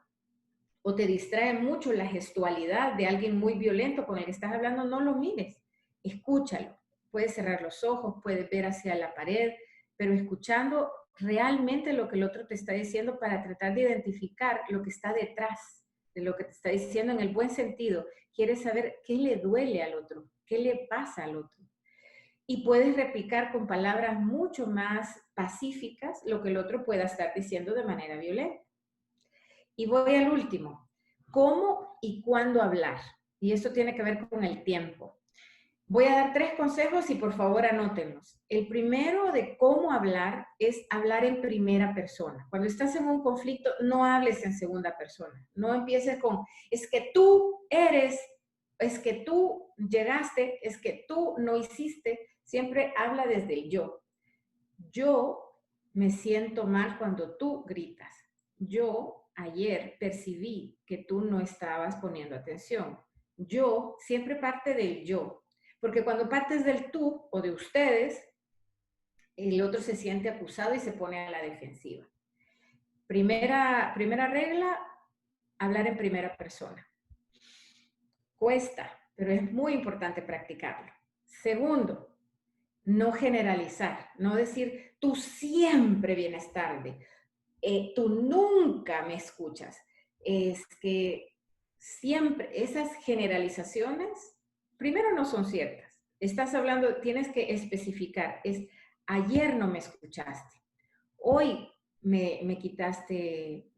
o te distrae mucho la gestualidad de alguien muy violento con el que estás hablando, no lo mires, escúchalo. Puedes cerrar los ojos, puedes ver hacia la pared, pero escuchando realmente lo que el otro te está diciendo para tratar de identificar lo que está detrás de lo que te está diciendo en el buen sentido. Quieres saber qué le duele al otro, qué le pasa al otro. Y puedes replicar con palabras mucho más pacíficas lo que el otro pueda estar diciendo de manera violenta. Y voy al último, ¿cómo y cuándo hablar? Y esto tiene que ver con el tiempo. Voy a dar 3 consejos y por favor anótenlos. El primero de cómo hablar es hablar en primera persona. Cuando estás en un conflicto, no hables en segunda persona. No empieces con, es que tú eres, es que tú llegaste, es que tú no hiciste. Siempre habla desde el yo. Yo me siento mal cuando tú gritas. Yo ayer percibí que tú no estabas poniendo atención. Yo siempre parte del yo. Porque cuando partes del tú o de ustedes, el otro se siente acusado y se pone a la defensiva. Primera regla, hablar en primera persona. Cuesta, pero es muy importante practicarlo. Segundo, no generalizar, no decir, tú siempre vienes tarde, tú nunca me escuchas. Es que siempre esas generalizaciones, primero no son ciertas. Estás hablando, tienes que especificar, es ayer no me escuchaste, hoy me quitaste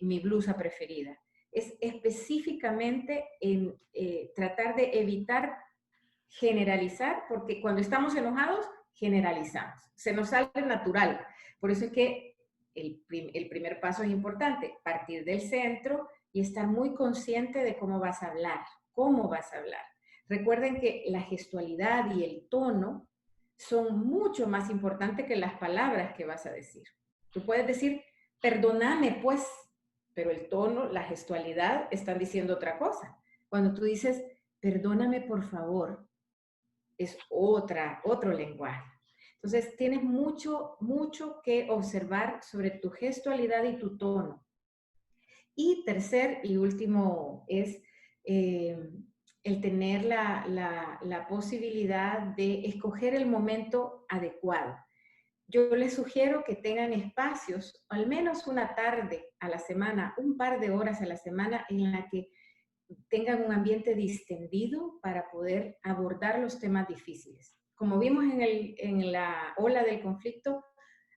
mi blusa preferida. Es específicamente en tratar de evitar generalizar, porque cuando estamos enojados, generalizamos. Se nos sale natural. Por eso es que el primer paso es importante, partir del centro y estar muy consciente de cómo vas a hablar, cómo vas a hablar. Recuerden que la gestualidad y el tono son mucho más importantes que las palabras que vas a decir. Tú puedes decir, perdóname pues, pero el tono, la gestualidad están diciendo otra cosa. Cuando tú dices, perdóname por favor, es otro lenguaje. Entonces, tienes mucho que observar sobre tu gestualidad y tu tono. Y tercer y último es el tener la posibilidad de escoger el momento adecuado. Yo les sugiero que tengan espacios, al menos una tarde a la semana, un par de horas a la semana en la que tengan un ambiente distendido para poder abordar los temas difíciles. Como vimos en la ola del conflicto,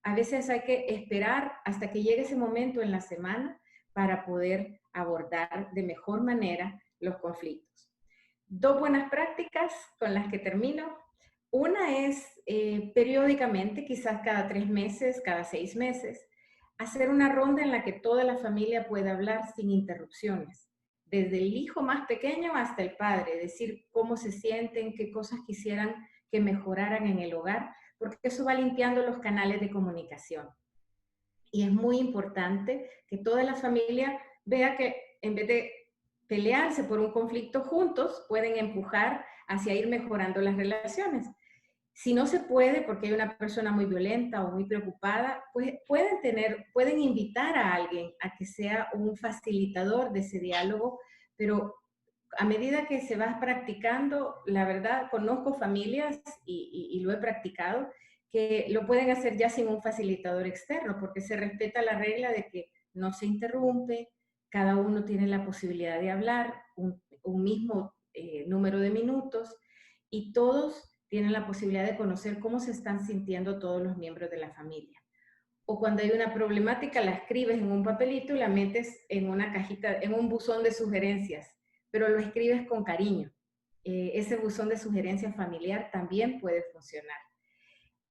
a veces hay que esperar hasta que llegue ese momento en la semana para poder abordar de mejor manera los conflictos. 2 buenas prácticas con las que termino. Una es periódicamente, quizás cada 3 meses, cada 6 meses, hacer una ronda en la que toda la familia pueda hablar sin interrupciones. desde el hijo más pequeño hasta el padre, decir cómo se sienten, qué cosas quisieran que mejoraran en el hogar, porque eso va limpiando los canales de comunicación. Y es muy importante que toda la familia vea que en vez de pelearse por un conflicto juntos, pueden empujar hacia ir mejorando las relaciones. Si no se puede porque hay una persona muy violenta o muy preocupada, pues pueden invitar a alguien a que sea un facilitador de ese diálogo, pero a medida que se va practicando, la verdad, conozco familias y lo he practicado, que lo pueden hacer ya sin un facilitador externo, porque se respeta la regla de que no se interrumpe, cada uno tiene la posibilidad de hablar un mismo número de minutos y todos tienen la posibilidad de conocer cómo se están sintiendo todos los miembros de la familia. O cuando hay una problemática, la escribes en un papelito y la metes en una cajita, en un buzón de sugerencias, pero lo escribes con cariño. Ese buzón de sugerencias familiar también puede funcionar.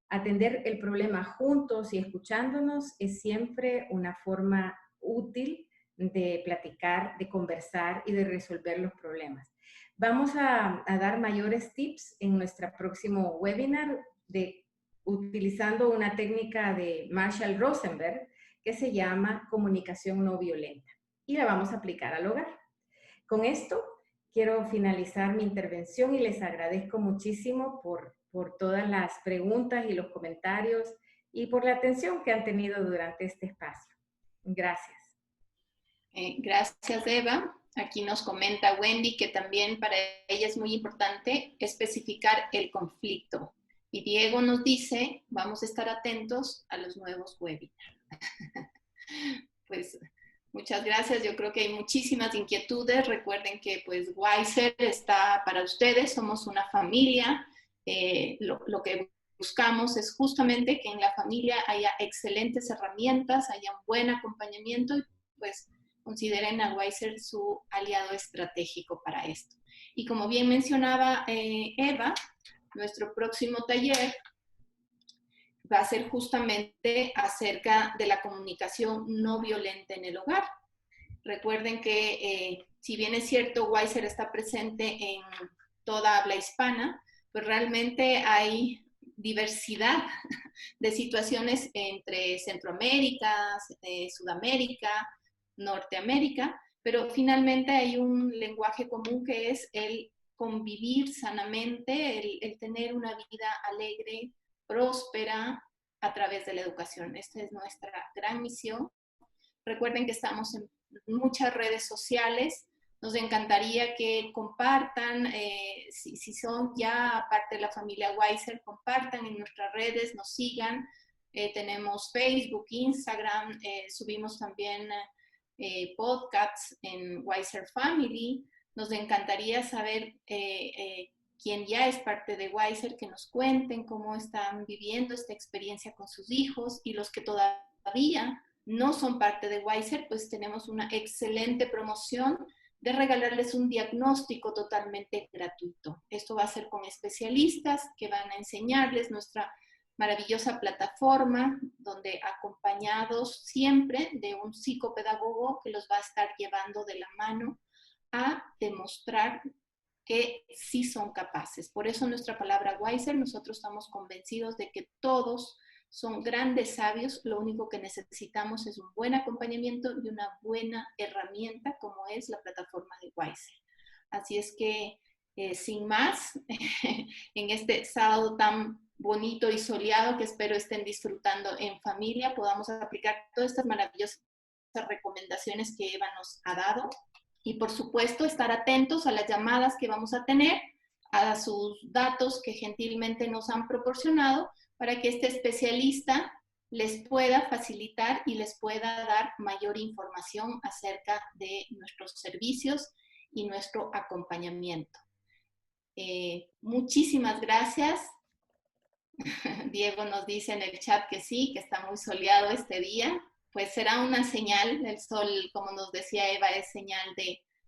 Atender el problema juntos y escuchándonos es siempre una forma útil de platicar, de conversar y de resolver los problemas. Vamos a dar mayores tips en nuestro próximo webinar utilizando una técnica de Marshall Rosenberg que se llama comunicación no violenta y la vamos a aplicar al hogar. Con esto quiero finalizar mi intervención y les agradezco muchísimo por todas las preguntas y los comentarios y por la atención que han tenido durante este espacio. Gracias. Gracias, Eva. Aquí nos comenta Wendy que también para ella es muy importante especificar el conflicto. Y Diego nos dice, vamos a estar atentos a los nuevos webinars. Pues muchas gracias. Yo creo que hay muchísimas inquietudes. Recuerden que pues Wiser está para ustedes. Somos una familia. Lo que buscamos es justamente que en la familia haya excelentes herramientas, haya un buen acompañamiento y pues consideren a Wiser su aliado estratégico para esto. Y como bien mencionaba Eva, nuestro próximo taller va a ser justamente acerca de la comunicación no violenta en el hogar. Recuerden que si bien es cierto, Wiser está presente en toda habla hispana, pues realmente hay diversidad de situaciones entre Centroamérica, Sudamérica, Norteamérica, pero finalmente hay un lenguaje común que es el convivir sanamente, el tener una vida alegre, próspera a través de la educación. Esta es nuestra gran misión. Recuerden que estamos en muchas redes sociales. Nos encantaría que compartan, si son ya parte de la familia Wiser, compartan en nuestras redes, nos sigan. Tenemos Facebook, Instagram, subimos también podcasts en Wiser Family. Nos encantaría saber quién ya es parte de Wiser, que nos cuenten cómo están viviendo esta experiencia con sus hijos, y los que todavía no son parte de Wiser, pues tenemos una excelente promoción de regalarles un diagnóstico totalmente gratuito. Esto va a ser con especialistas que van a enseñarles nuestra maravillosa plataforma, donde acompañados siempre de un psicopedagogo que los va a estar llevando de la mano a demostrar que sí son capaces. Por eso nuestra palabra Wiser, nosotros estamos convencidos de que todos son grandes sabios, lo único que necesitamos es un buen acompañamiento y una buena herramienta como es la plataforma de Wiser. Así es que, sin más, en este sábado tan bonito y soleado que espero estén disfrutando en familia, podamos aplicar todas estas maravillosas recomendaciones que Eva nos ha dado. Y por supuesto, estar atentos a las llamadas que vamos a tener, a sus datos que gentilmente nos han proporcionado, para que este especialista les pueda facilitar y les pueda dar mayor información acerca de nuestros servicios y nuestro acompañamiento. Muchísimas gracias. Diego nos dice en el chat que sí, que está muy soleado este día. Pues será una señal, el sol, como nos decía Eva, es señal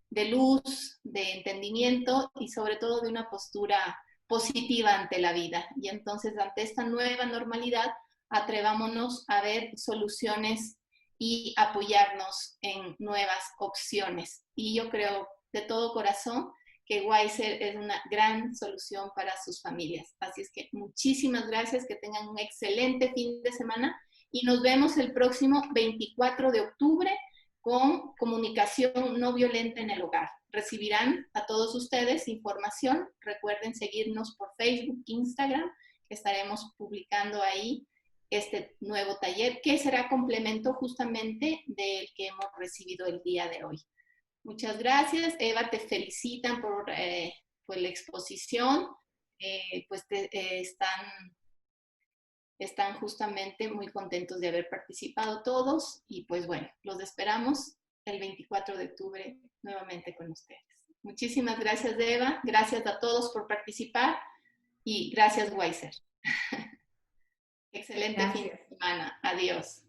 de luz, de entendimiento y sobre todo de una postura positiva ante la vida. Y entonces, ante esta nueva normalidad, atrevámonos a ver soluciones y apoyarnos en nuevas opciones. Y yo creo de todo corazón que Wiser es una gran solución para sus familias. Así es que muchísimas gracias, que tengan un excelente fin de semana y nos vemos el próximo 24 de octubre con comunicación no violenta en el hogar. Recibirán a todos ustedes información. Recuerden seguirnos por Facebook, Instagram, que estaremos publicando ahí este nuevo taller, que será complemento justamente del que hemos recibido el día de hoy. Muchas gracias. Eva, te felicitan por la exposición. Están justamente muy contentos de haber participado todos y pues bueno, los esperamos el 24 de octubre nuevamente con ustedes. Muchísimas gracias, Eva. Gracias a todos por participar y gracias, Wiser. Excelente fin de semana. Adiós.